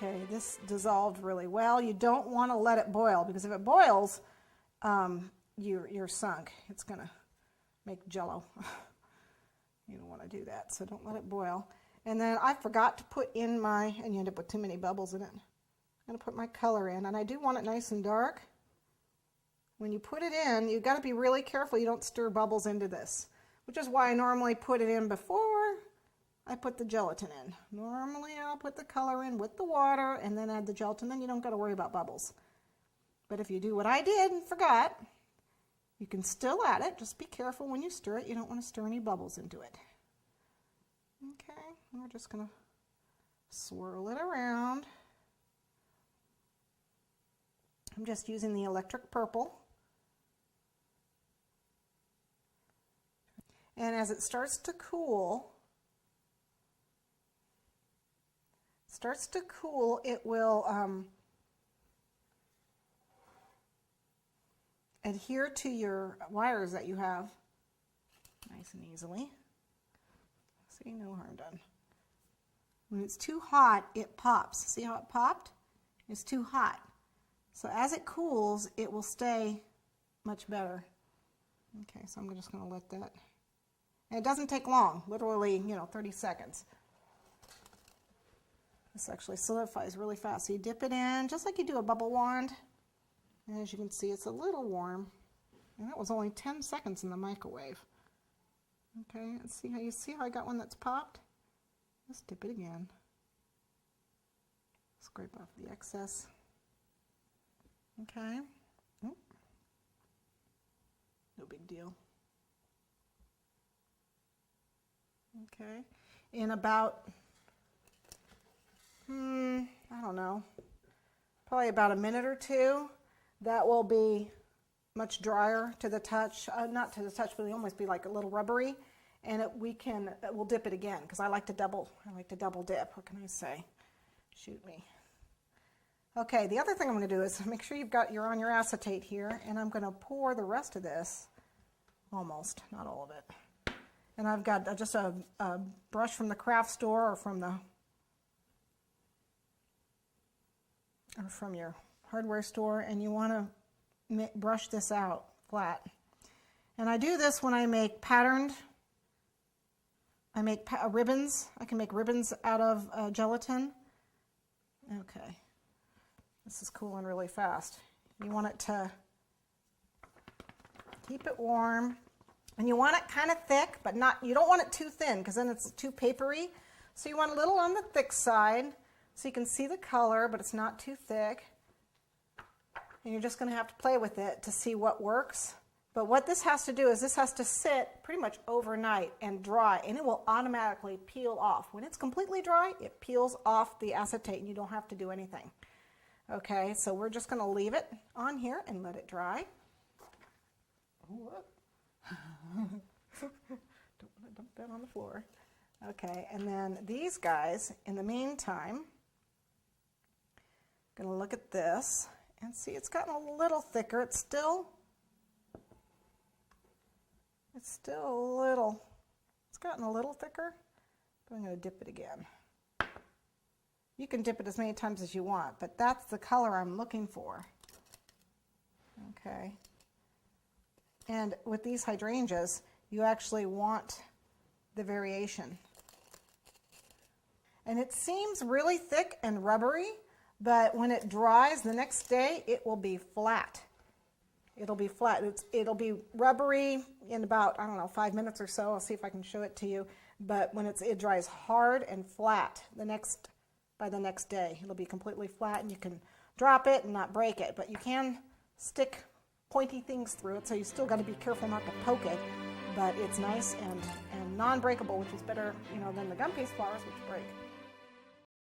Okay, this dissolved really well. You don't want to let it boil, because if it boils, you're sunk. It's going to make jello. You don't want to do that, so don't let it boil. And then I forgot to put in my, and you end up with too many bubbles in it. I'm going to put my color in, and I do want it nice and dark. When you put it in, you've got to be really careful you don't stir bubbles into this, which is why I normally put it in before I put the gelatin in. Normally I'll put the color in with the water and then add the gelatin, then you don't got to worry about bubbles. But if you do what I did and forgot, you can still add it. Just be careful when you stir it. You don't want to stir any bubbles into it. Okay, we're just going to swirl it around. I'm just using the electric purple. And as it starts to cool, it will adhere to your wires that you have nice and easily. See, no harm done. When it's too hot, it pops. See how it popped? It's too hot. So as it cools, it will stay much better. Okay, so I'm just going to let that. And it doesn't take long, literally, 30 seconds. This actually solidifies really fast. So you dip it in, just like you do a bubble wand. And as you can see, it's a little warm. And that was only 10 seconds in the microwave. Okay, let's see how I got one that's popped? Let's dip it again. Scrape off the excess. Okay. Oh. No big deal. Okay. In about, I don't know, probably about a minute or two, that will be much drier to the touch. Not to the touch, but it'll almost be like a little rubbery. And we'll dip it again, because I like to double dip. What can I say? Shoot me. Okay, the other thing I'm going to do is make sure you're on your acetate here, and I'm going to pour the rest of this, almost, not all of it. And I've got just a brush from the craft store or from your hardware store, and you want to brush this out flat. And I do this when I make patterned. I make ribbons. I can make ribbons out of gelatin. Okay. This is cooling really fast. You want it to keep it warm. And you want it kind of thick, but you don't want it too thin, because then it's too papery. So you want a little on the thick side so you can see the color, but it's not too thick. And you're just going to have to play with it to see what works. But what this has to do is this has to sit pretty much overnight and dry, and it will automatically peel off. When it's completely dry, it peels off the acetate, and you don't have to do anything. Okay, so we're just going to leave it on here and let it dry. Don't want to dump that on the floor. Okay, and then these guys, in the meantime, I'm going to look at this and see it's gotten a little thicker. It's still it's gotten a little thicker, but I'm going to dip it again. You can dip it as many times as you want, but that's the color I'm looking for. Okay. And with these hydrangeas, you actually want the variation. And it seems really thick and rubbery, but when it dries the next day, it will be flat. It'll be flat. It'll be rubbery in about, I don't know, 5 minutes or so. I'll see if I can show it to you. But when it dries hard and flat by the next day, it'll be completely flat, and you can drop it and not break it. But you can stick pointy things through it, so you still got to be careful not to poke it. But it's nice and non-breakable, which is better, than the gum paste flowers, which break.